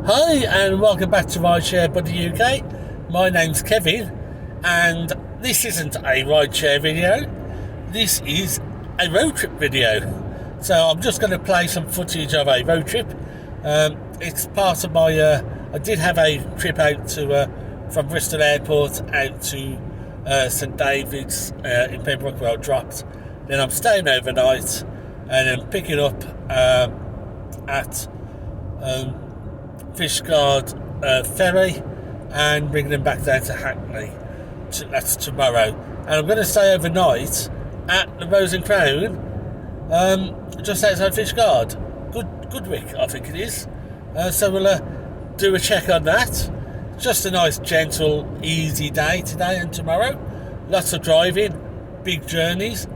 Hi and welcome back to Rideshare Buddy UK. My name's Kevin and this isn't a rideshare video, this is a road trip video. So I'm just going to play some footage of a road trip. It's part of my, I did have a trip out to from Bristol Airport out to St David's in Pembrokeshire where I dropped. Then I'm staying overnight and then picking up at Fishguard Ferry and bringing them back down to Hackney. That's tomorrow. And I'm going to stay overnight at the Rose and Crown, just outside Fishguard. Goodwick, I think it is. So we'll do a check on that. Just a nice, gentle, easy day today and tomorrow. Lots of driving, big journeys.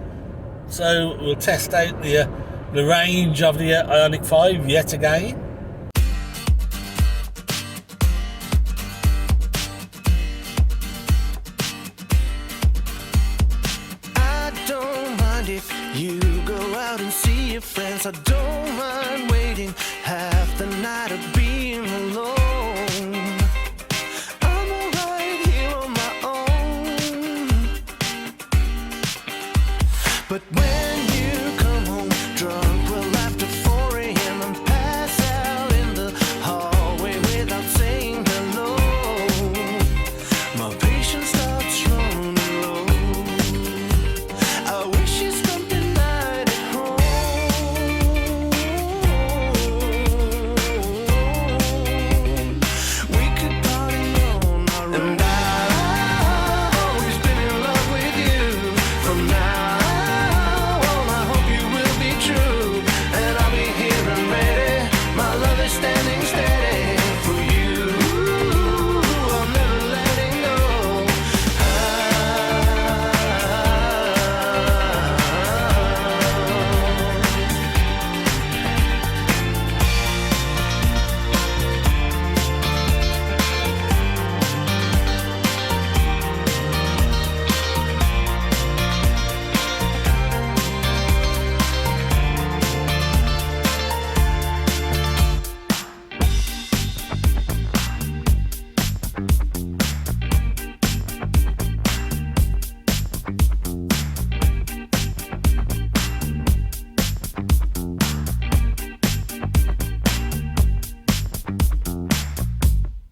So we'll test out the range of the Ioniq 5 yet again. If you go out and see your friends, I don't mind waiting half the night of being alone. I'm alright here on my own. But when you come home drunk, well after 4 a.m. and pass out in the hallway without saying hello, my patience starts running low. I wish you spent the night at home. We could party on our own. And I've always been in love with you. From now on, I hope you will be true. And I'll be here and ready. My love is standing steady for you. I'm never letting go.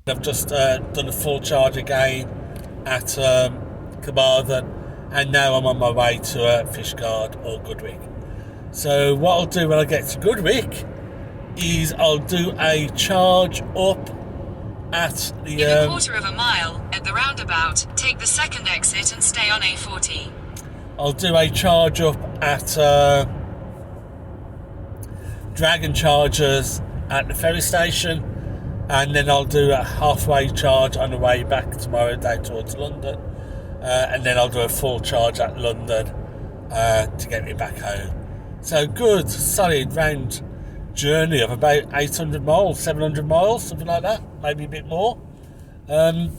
I've just done a full charge again at Cardiff, and now I'm on my way to Fishguard or Goodwick. So what I'll do when I get to Goodwick is I'll do a charge up at the... In a quarter of a mile, at the roundabout, take the second exit and stay on A40. I'll do a charge up at Dragon Chargers at the ferry station, and then I'll do a halfway charge on the way back tomorrow down towards London, and then I'll do a full charge at London to get me back home. So good, solid round journey of about 800 miles, 700 miles, something like that, maybe a bit more, and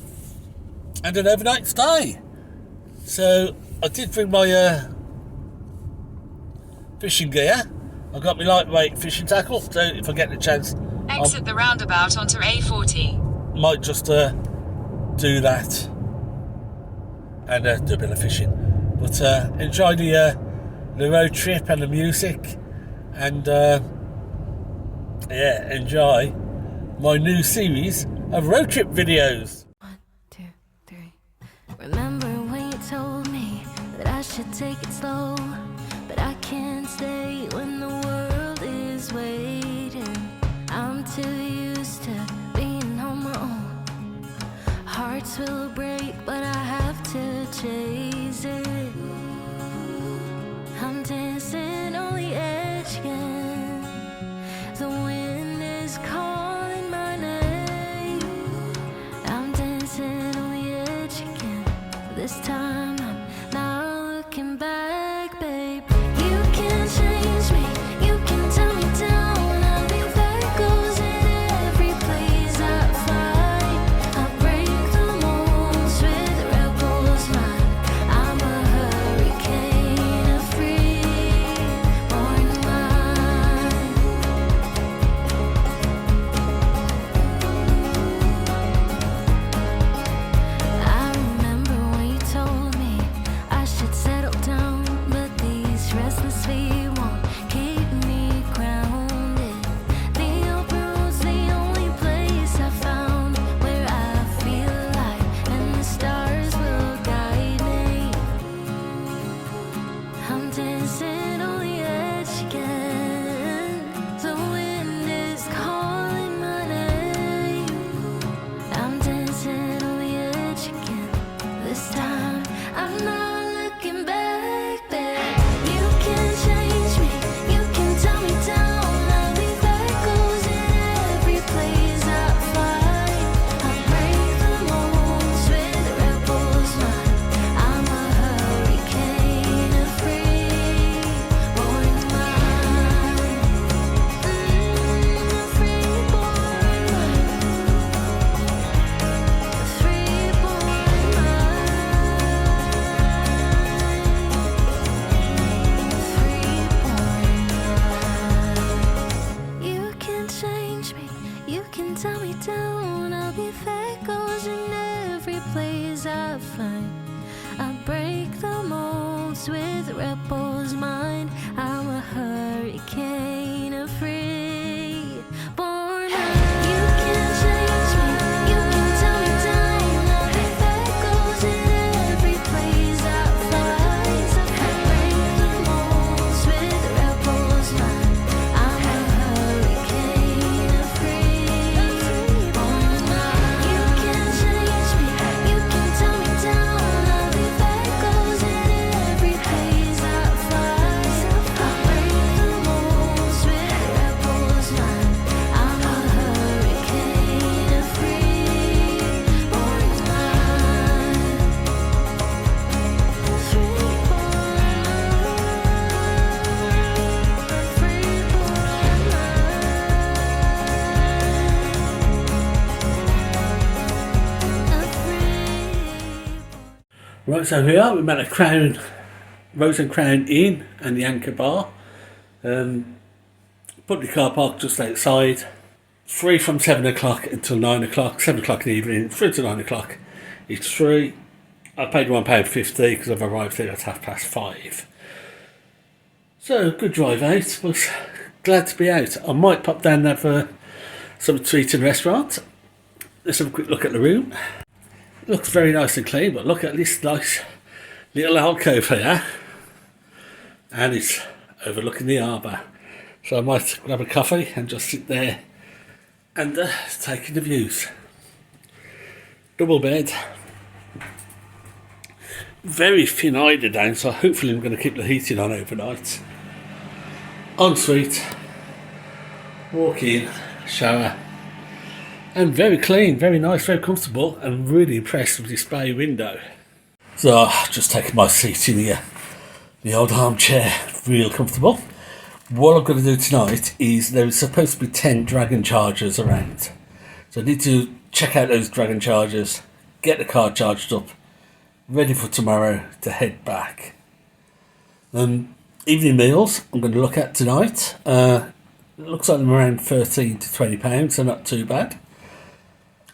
an overnight stay. So I did bring my fishing gear. I got my lightweight fishing tackle, so if I get the chance, Exit the roundabout onto A40. might just do that and do a bit of fishing. But enjoy the road trip and the music, and yeah, enjoy my new series of road trip videos. 1, 2, 3. Remember when you told me that I should take it slow, but I can't stay when the world is waiting. I'm too used to being on my own. Hearts will break, but I have to chase it. I'm dancing on the edge again. The wind is calling my name. I'm dancing on the edge again. This time I'm not looking back, babe. You can't change hurricane, a free born. You can change me, you can tell me down. I'll be that goes in every place I fly. I break the molds with rebels mind. I'm a hurricane, a free born. You can change me, you can tell me down. I'll be that goes in every place I fly. I break the molds with rebels mind. I'm a hurricane, a free born mind. Free Right, so here we're at the Crown, Rose and Crown Inn and the Anchor Bar. Public car park just outside. Free from 7 o'clock until 9 o'clock. 7 o'clock in the evening, 3 to 9 o'clock. It's free. I paid £1.50 because I've arrived here at 5:30. So, good drive out, but glad to be out. I might pop down and have something to eat in the restaurant. Let's have a quick look at the room. It looks very nice and clean, but look at this nice little alcove here. And it's overlooking the harbour. So I might grab a coffee and just sit there and take in the views. Double bed. Very thin eider down, so hopefully I'm going to keep the heating on overnight. Ensuite. Walk in, shower. And very clean, very nice, very comfortable, and really impressed with this bay window. So, just taking my seat in here, the old armchair, real comfortable. What I'm going to do tonight is there is supposed to be 10 Dragon Chargers around. So I need to check out those Dragon Chargers, get the car charged up, ready for tomorrow to head back. Evening meals I'm going to look at tonight. It looks like they're around £13 to £20, so not too bad.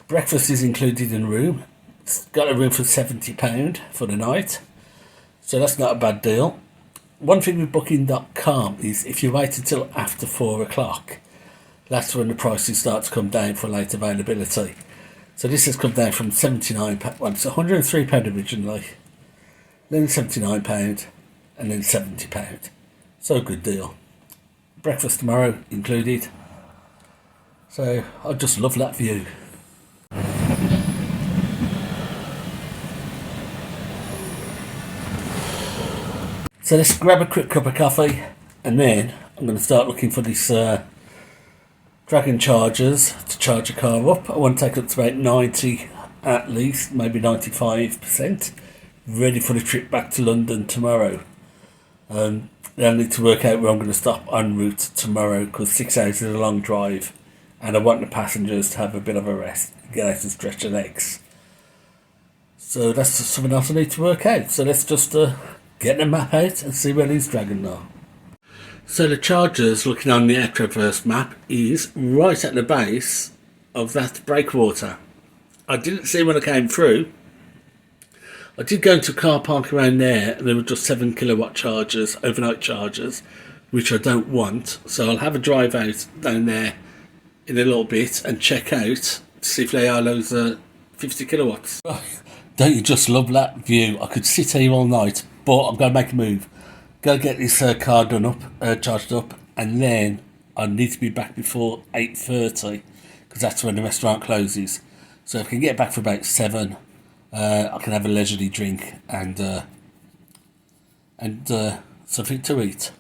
Breakfast is included in the room. It's got a room for £70 for the night, so that's not a bad deal. One thing with booking.com is if you wait until after 4 o'clock, that's when the prices start to come down for late availability. So this has come down from £79, well, it's £103 originally, then £79, and then £70. So a good deal. Breakfast tomorrow included. So I just love that view. So let's grab a quick cup of coffee, and then I'm going to start looking for these Dragon Chargers to charge a car up. I want to take up to about 90 at least, maybe 95%, ready for the trip back to London tomorrow. Then I need to work out where I'm going to stop en route tomorrow, because 6 hours is a long drive, and I want the passengers to have a bit of a rest, get out and stretch their legs. So that's just something else I need to work out. So let's just get the map out and see where these Dragons are. So the Chargers, looking on the Airtraverse map, is right at the base of that breakwater. I didn't see when I came through. I did go into a car park around there, and there were just 7 kilowatt chargers, overnight chargers, which I don't want. So I'll have a drive out down there in a little bit and check out to see if they are those 50 kilowatts. Don't you just love that view? I could sit here all night, but I'm going to make a move. Go get this car done up, charged up, and then I need to be back before 8:30, because that's when the restaurant closes. So if I can get back for about 7, I can have a leisurely drink and something to eat.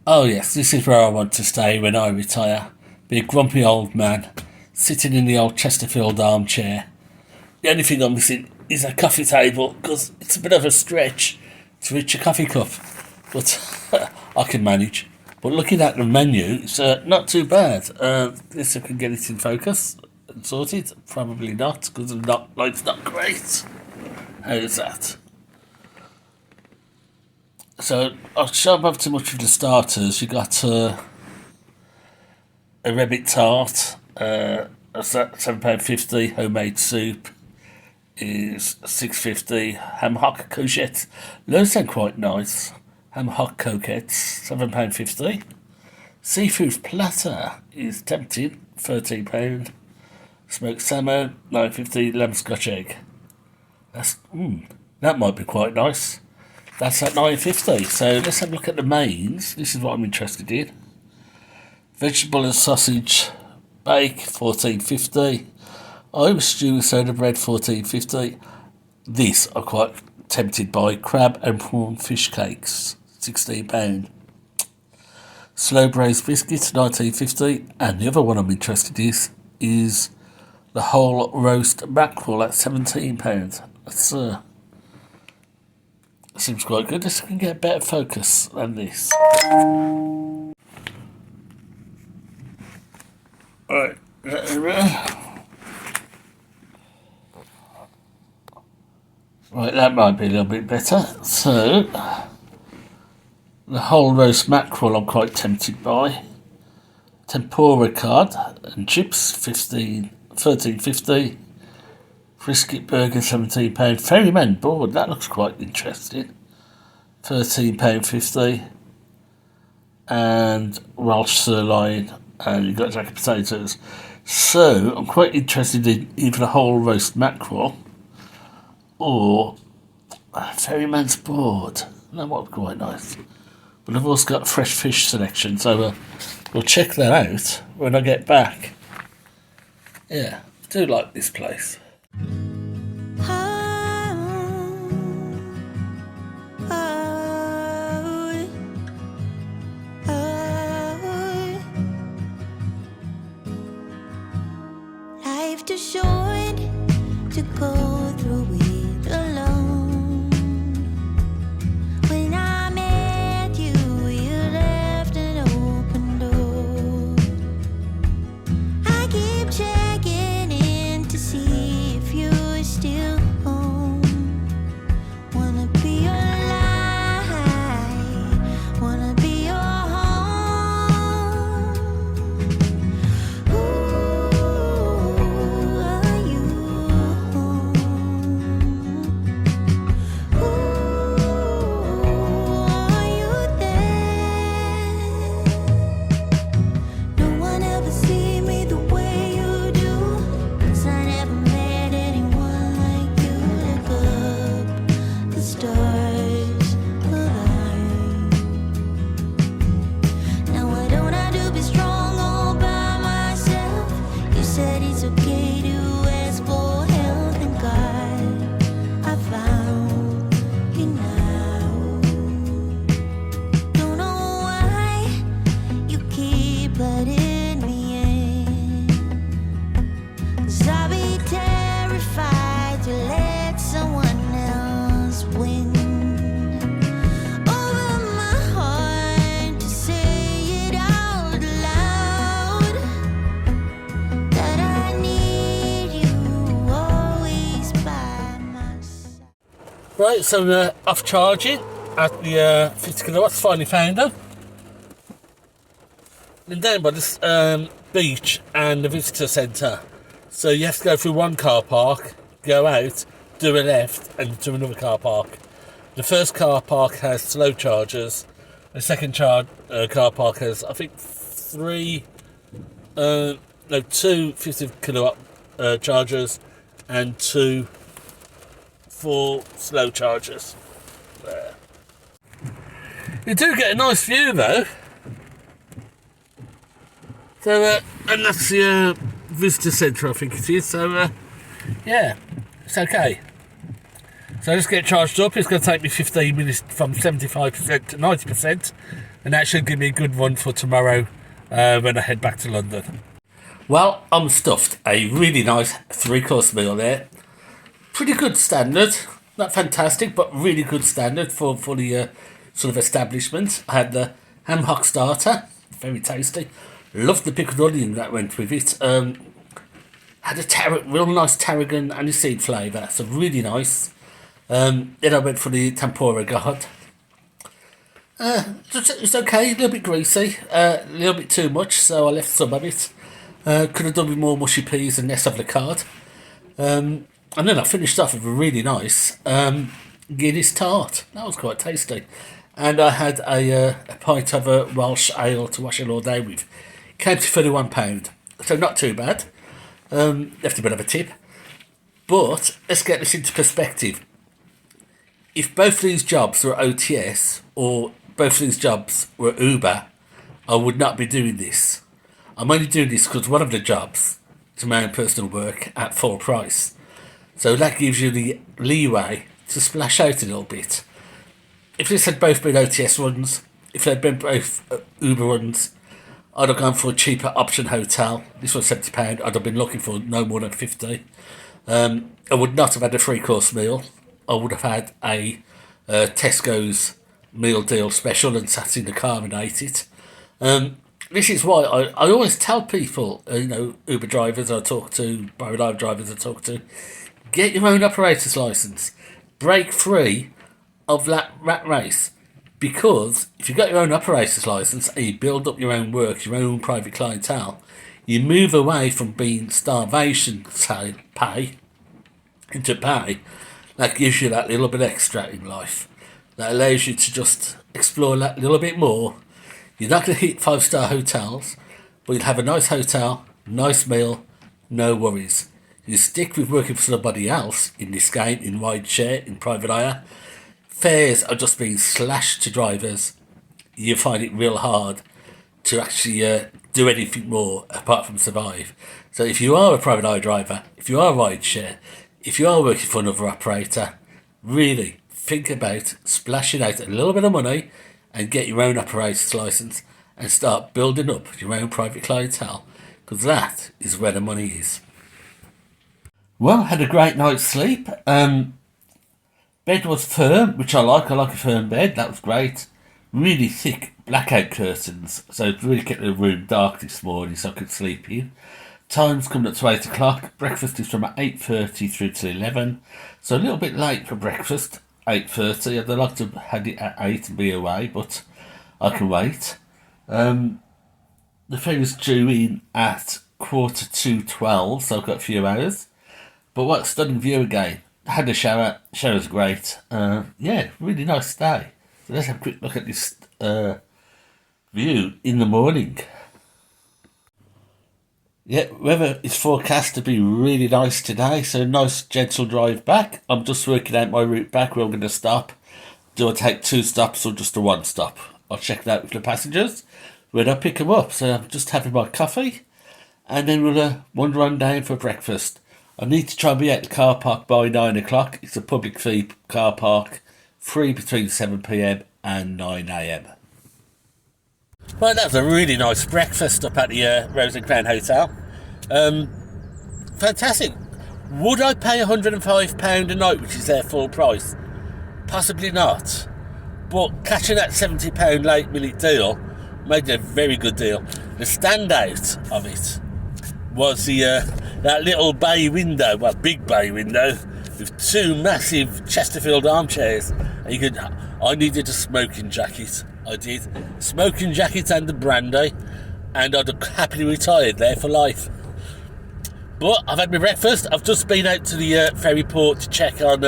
Oh yes, this is where I want to stay when I retire. Be a grumpy old man, sitting in the old Chesterfield armchair. The only thing I'm missing is a coffee table, because it's a bit of a stretch to reach a coffee cup, but I can manage. But looking at the menu, it's not too bad. This I can get it in focus and sorted. Probably not, because the light's not great. How is that? So I shan't have too much of the starters. You got a rabbit tart, £7.50. Homemade soup is £6.50. Ham hock courgette. Those sound quite nice. Ham hock croquettes, £7.50. Seafood platter is tempting, £13. Smoked salmon, £9.50. Lamb scotch egg. That might be quite nice. That's at £9.50. So let's have a look at the mains. This is what I'm interested in. Vegetable and sausage bake, £14.50. Irish stew with soda bread, £14.50. This I'm quite tempted by. Crab and prawn fish cakes, £16. Slow braised biscuits, £19.50. And the other one I'm interested in is the whole roast mackerel at £17. That's seems quite good. This can get a better focus than this. Right. Right, that might be a little bit better. So, the whole roast mackerel I'm quite tempted by. Tempura cod and chips, £13.50. Brisket burger, £17. Ferryman board, that looks quite interesting. £13.50. And Welsh sirloin, and you've got jacket potatoes. So, I'm quite interested in either the whole roast mackerel or Ferryman's board. That might be quite nice. But I've also got fresh fish selection, so we'll check that out when I get back. Yeah, I do like this place. Life too short to go through it alone. When I met you, you left an open door. I keep checking in to see if you're still home. Wanna be your light, wanna be your home. Ooh, are you home? Ooh, are you there? No one ever see me the way you do, 'cause I never met anyone like you. Look up, the stars align. Now what don't I do be strong all by myself? You said it's okay to ask for help, and God, I found you now. Don't know why you keep letting me in, 'cause I'll be terrified to let someone else win. Over my heart to say it out loud, that I need you always by my side. Right, so off charging at the 50 kilowatts, finally found them. Then down by this beach and the visitor centre. So you have to go through one car park, go out, do a left, and to another car park. The first car park has slow chargers. The second car park has, I think, two 50 kilowatt chargers and two 4 slow chargers. There. You do get a nice view though. So, and that's the visitor centre, I think it is. So, yeah, it's okay. So let's get charged up. It's going to take me 15 minutes from 75% to 90%, and that should give me a good run for tomorrow when I head back to London. Well, I'm stuffed. A really nice 3-course meal there. Pretty good standard. Not fantastic, but really good standard for the sort of establishment. I had the ham hock starter, very tasty. Loved the pickled onion that went with it. Had a real nice tarragon and a seed flavour, so really nice. Then I went for the tempura god. It's okay, a little bit greasy, a little bit too much, so I left some of it. Could have done with more mushy peas and less of the cod. And then I finished off with a really nice Guinness tart. That was quite tasty. and I had a pint of a Welsh ale to wash it all day with. Came to £31, so not too bad. Left a bit of a tip. But let's get this into perspective. If both these jobs were OTS or both these jobs were Uber, I would not be doing this. I'm only doing this because one of the jobs is my own personal work at full price. So that gives you the leeway to splash out a little bit. If this had both been OTS runs, if they'd been both Uber runs, I'd have gone for a cheaper option hotel. This was £70. I'd have been looking for no more than 50. I would not have had a 3-course meal. I would have had a Tesco's meal deal special and sat in the car and ate it. This is why I always tell people, Uber drivers I talk to, private hire drivers I talk to, get your own operator's licence. Break free of that rat race. Because if you've got your own operator's licence and you build up your own work, your own private clientele, you move away from being starvation pay into pay that gives you that little bit extra in life. That allows you to just explore that little bit more. You're not going to hit 5-star hotels, but you'll have a nice hotel, nice meal, no worries. You stick with working for somebody else in this game, in Rideshare, in private hire. Fares are just being slashed to drivers. You find it real hard to actually do anything more apart from survive. So if you are a private hire driver, if you are Rideshare, if you are working for another operator, really think about splashing out a little bit of money and get your own operator's licence and start building up your own private clientele, because that is where the money is. Well, had a great night's sleep. Bed was firm, which I like. I like a firm bed. That was great. Really thick blackout curtains, so it really kept the room dark this morning so I could sleep in. Time's coming up to 8 o'clock. Breakfast is from 8:30 through to 11. So a little bit late for breakfast, 8:30. I'd like to have had it at 8 and be away, but I can wait. The ferry's due in at 11:45, so I've got a few hours. But what a stunning view again. Had a shower. Shower's great. Really nice day. So let's have a quick look at this view in the morning. Yeah, weather is forecast to be really nice today, so nice gentle drive back. I'm just working out my route back where I'm going to stop. Do I take 2 stops or just a 1 stop? I'll check that with the passengers when I pick them up. So I'm just having my coffee and then we'll wander on down for breakfast. I need to try and be at the car park by 9 o'clock. It's a public fee car park, free between 7 p.m. and 9 a.m. Well, that was a really nice breakfast up at the Rose and Crown Hotel. Fantastic. Would I pay £105 a night, which is their full price? Possibly not. But catching that £70 late minute deal made it a very good deal. The standout of it was that little bay window, big bay window, with 2 massive Chesterfield armchairs. And I needed a smoking jacket. I did. Smoking jacket and a brandy, and I'd have happily retired there for life. But I've had my breakfast. I've just been out to the ferry port to check on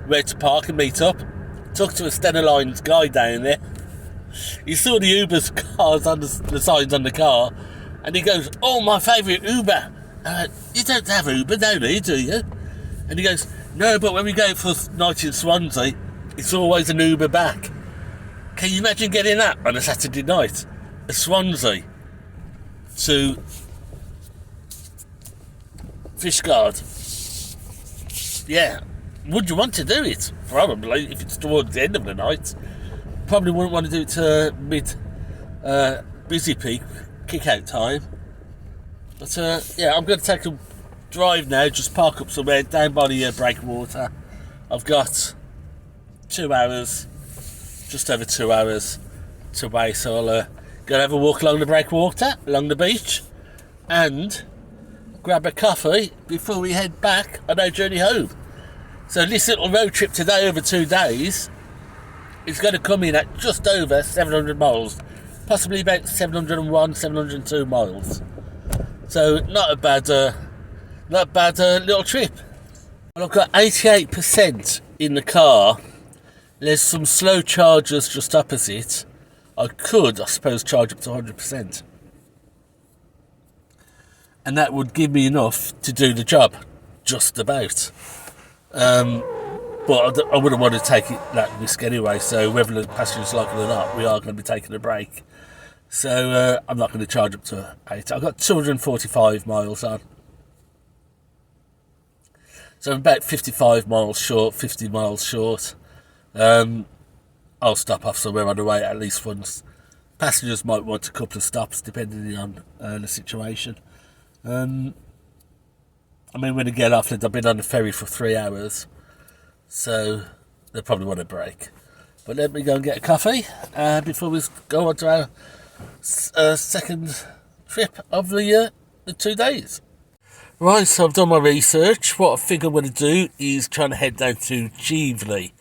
where to park and meet up. Talked to a Stena Lines guy down there. He saw the Uber's cars on the signs on the car, and he goes, "Oh, my favourite Uber." "You don't have Uber down here, do you?" And he goes, "No, but when we go for night in Swansea, it's always an Uber back." Can you imagine getting that on a Saturday night? A Swansea to Fishguard. Yeah. Would you want to do it? Probably, if it's towards the end of the night. Probably wouldn't want to do it to busy peak, kick-out time. But, I'm going to take a drive now, just park up somewhere down by the breakwater. I've got 2 hours, just over 2 hours to wait, so I'll go and have a walk along the breakwater, along the beach, and grab a coffee before we head back on our journey home. So this little road trip today over 2 days is going to come in at just over 700 miles, possibly about 701, 702 miles. So not a bad little trip. Well, I've got 88% in the car There's some slow chargers just opposite. I could, I suppose, charge up to 100%. And that would give me enough to do the job, just about. But I wouldn't want to take that risk anyway, so whether the passengers like it or not, we are going to be taking a break. So I'm not going to charge up to 8. I've got 245 miles on. So I'm about 55 miles short, 50 miles short. I'll stop off somewhere on the way at least once. Passengers might want a couple of stops depending on the situation. I mean, when I get off, I've been on the ferry for 3 hours, so they probably want a break. But let me go and get a coffee before we go on to our second trip of the 2 days. Right, so I've done my research. What I think I'm going to do is try and head down to Cheveley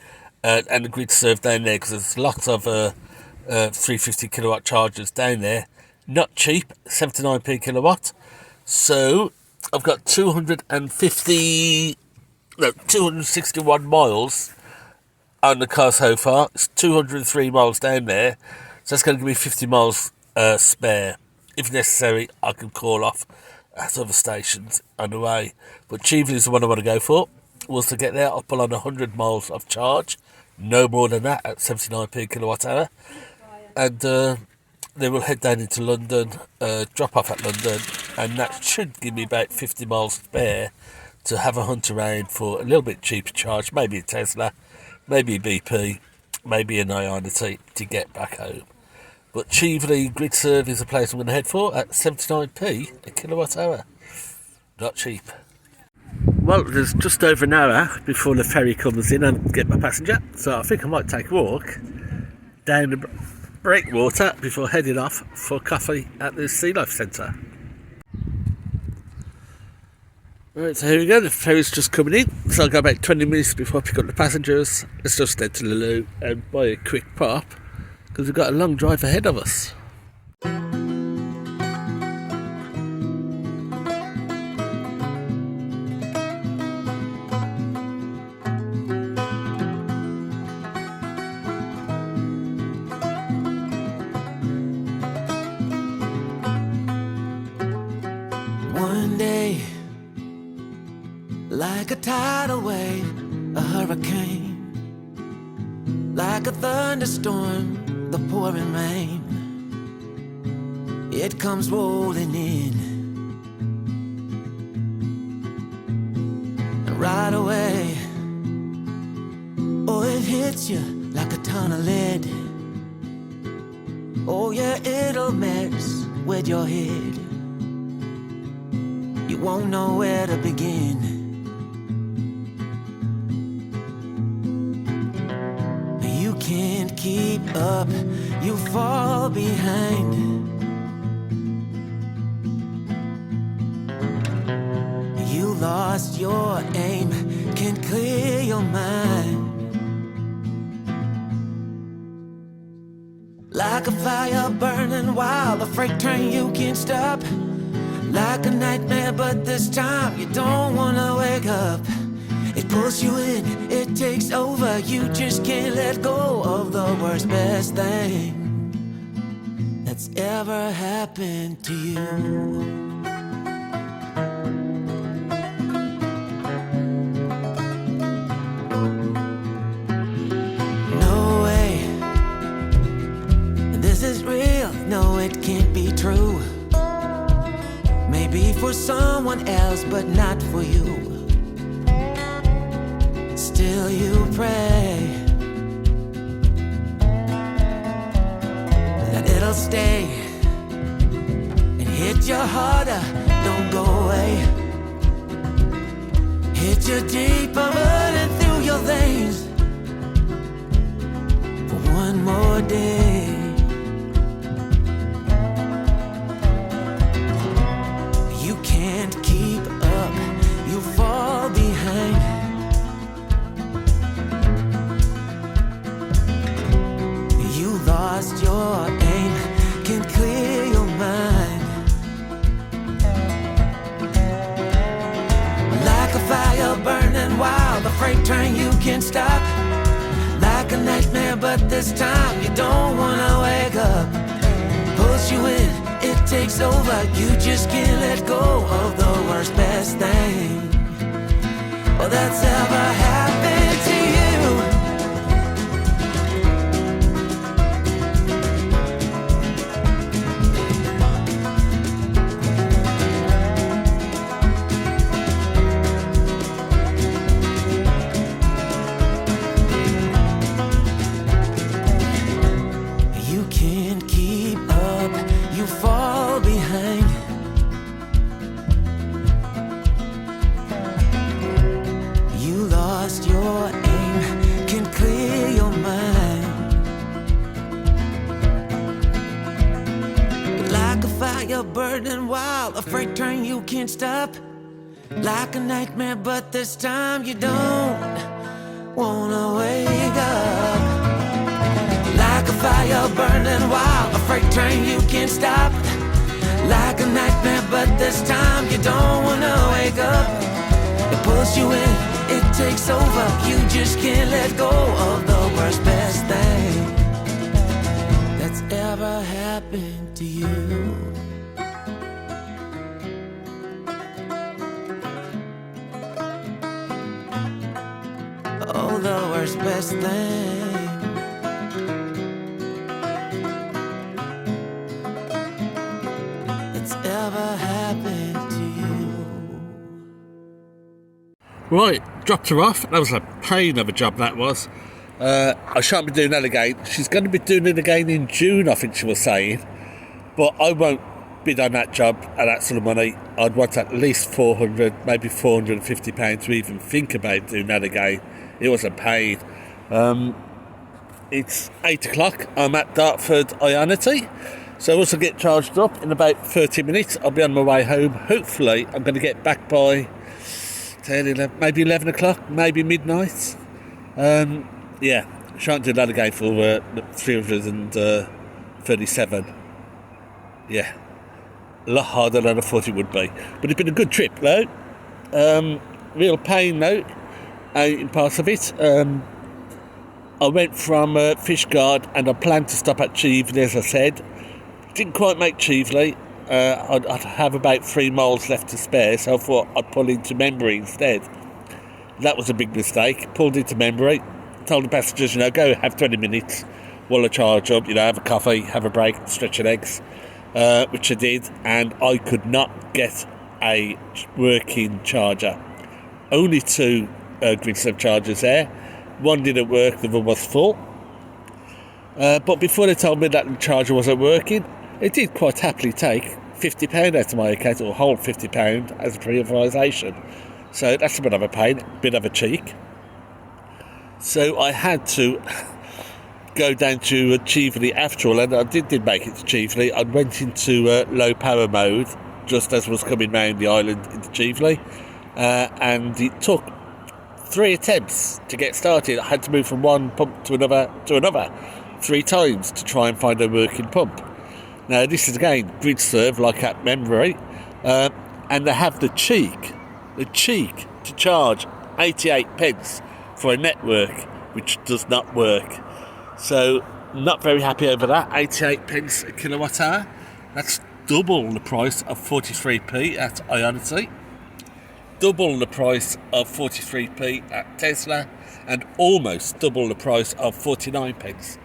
and the Gridserve down there, because there's lots of 350 kilowatt chargers down there. Not cheap, 79p kilowatt. So I've got 261 miles on the car so far. It's 203 miles down there, so that's going to give me 50 miles spare. If necessary, I can call off at other stations on the way. But Cheveley is the one I want to go for. Was to get there, I'll pull on 100 miles of charge, no more than that at 79p kilowatt hour, and then we'll head down into London, drop off at London, and that should give me about 50 miles spare to have a hunt around for a little bit cheaper charge, maybe a Tesla, maybe a BP, maybe an Ionity to get back home. But Cheveley Gridserve is a place I'm going to head for at 79p a kilowatt hour. Not cheap. Well, there's just over an hour before the ferry comes in and get my passenger, so I think I might take a walk down the breakwater before heading off for coffee at the Sea Life Centre. Right, so here we go, the ferry's just coming in, so I'll go about 20 minutes before I pick up the passengers. Let's just head to the loo and buy a quick pop, because we've got a long drive ahead of us. One day, like a tidal wave, a hurricane, like a thunderstorm, the pouring rain, it comes rolling in, and right away, oh, it hits you like a ton of lead. Oh yeah, it'll mess with your head. You won't know where to begin. You can't keep up, you fall behind. You lost your aim, can't clear your mind. Like a fire burning wild, a freight train you can't stop. Like a nightmare, but this time you don't wanna wake up. It pulls you in, it takes over, you just can't let go of the worst, best thing that's ever happened to you. No way, this is real, no it can't be true. Maybe for someone else, but not for you. Still you pray that it'll stay and hit you harder, don't go away. Hit you deeper, running through your veins for one more day. Fall behind. You lost your aim, can't clear your mind. Like a fire burning wild, a freight train you can't stop. Like a but this time you don't wanna wake up. Pulls you in, it takes over. You just can't let go of the worst, best thing that's ever happened to you. You can't keep up, you fall behind. You lost your aim, can't clear your mind. Like a fire burning wild, a freight train you can't stop. Like a nightmare, but this time you don't wanna wake up. Like a fire burning wild, a freight train you can't stop. Like a nightmare, but this time you don't wanna wake up. It pulls you in, it takes over. You just can't let go of the worst, best thing that's ever happened to you. Oh, the worst, best thing that's ever happened to you. Right, dropped her off. That was a pain of a job, that was. I shan't be doing that again. She's going to be doing it again in June, I think she was saying. But I won't bid on that job at that sort of money. I'd want at least £400, maybe £450 to even think about doing that again. It was a pain. It's 8 o'clock. I'm at Dartford Ionity. So I also get charged up in about 30 minutes. I'll be on my way home. Hopefully, I'm going to get back by 10, 11, maybe 11 o'clock, maybe midnight. Yeah, shan't do that again for 337. Yeah, a lot harder than I thought it would be. But it's been a good trip, though. Real pain, though, in parts of it. I went from Fishguard and I planned to stop at Cheveley, as I said. Didn't quite make Cheveley. I'd have about 3 miles left to spare, so I thought I'd pull into Membury instead. That was a big mistake. Pulled into Membury, told the passengers, go have 20 minutes while I charge up, have a coffee, have a break, stretch your legs, which I did, and I could not get a working charger. Only 2 Gridserve chargers there. One didn't work, the other was full. But before they told me that the charger wasn't working, it did quite happily take £50 out of my account, or hold £50 as a pre-authorisation. So that's a bit of a pain, a bit of a cheek. So I had to go down to Cheveley after all, and I did make it to Cheveley. I went into low power mode just as I was coming round the island into Cheveley, and it took 3 attempts to get started. I had to move from one pump to another 3 times to try and find a working pump. Now this is again Gridserve, like at Membury, and they have the cheek to charge 88p for a network which does not work. So not very happy over that. 88p a kilowatt hour. That's double the price of 43p at Ionity, double the price of 43p at Tesla, and almost double the price of 49p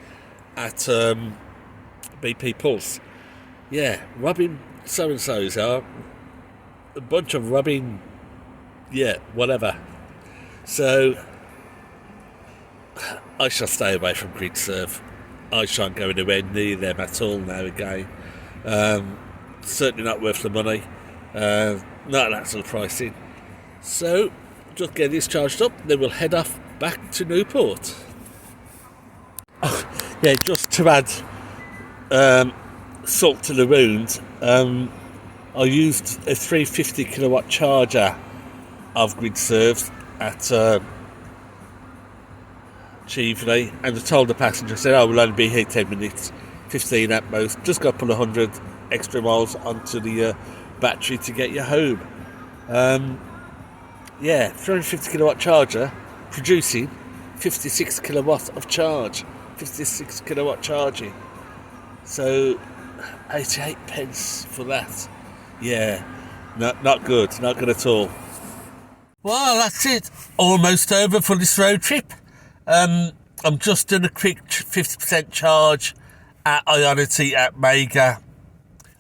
at BP Pulse. Yeah, robbing so-and-sos are a bunch of robbing, whatever. So I shall stay away from Gridserve. I shan't go anywhere near them at all now again. Certainly not worth the money. Not that sort of pricing. So just get this charged up, then we'll head off back to Newport. Just to add salt to the wound, I used a 350 kilowatt charger of Gridserve at Cheveley, and I told the passenger, I said, we'll only be here 10 minutes, 15 at most, just got to put 100 extra miles onto the battery to get you home. 350 kilowatt charger producing 56 kilowatts of charge 56 kilowatt charging. So 88 pence for that. Yeah, not good at all. Well, that's it. Almost over for this road trip. I'm just doing a quick 50% charge at Ionity at Mega.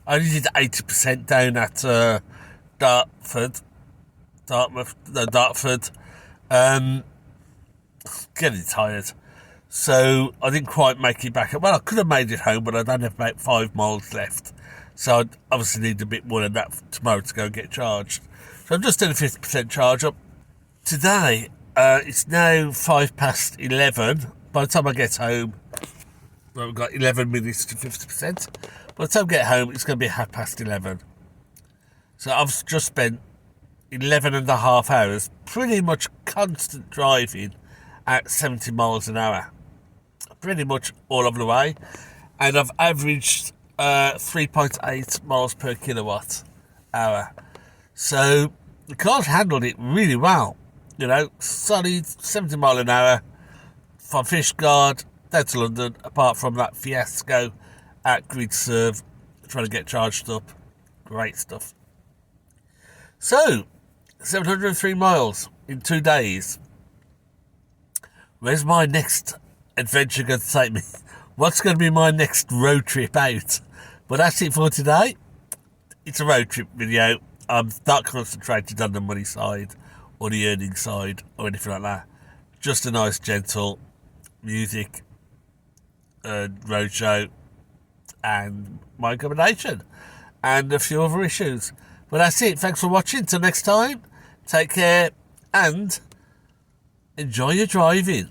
I only did 80% down at Dartford. Getting tired. So I didn't quite make it back. Well, I could have made it home, but I'd only have about 5 miles left. So I'd obviously need a bit more than that tomorrow to go and get charged. So I'm just doing a 50% charge up. Today, it's now 11:05. By the time I get home, well, we've got 11 minutes to 50%. By the time I get home, it's going to be 11:30. So I've just spent 11 and a half hours, pretty much constant driving at 70 miles an hour. Pretty much all of the way. And I've averaged 3.8 miles per kilowatt hour. So the car's handled it really well. You know, solid 70 mile an hour from Fishguard down to London, apart from that fiasco at Gridserve, trying to get charged up. Great stuff. So, 703 miles in 2 days. Where's my next adventure going to take me? What's going to be my next road trip out? But that's it for today. It's a road trip video. I'm not concentrated on the money side or the earning side or anything like that. Just a nice, gentle music, road show, and my accommodation, and a few other issues. But that's it. Thanks for watching. Till next time, take care and enjoy your driving.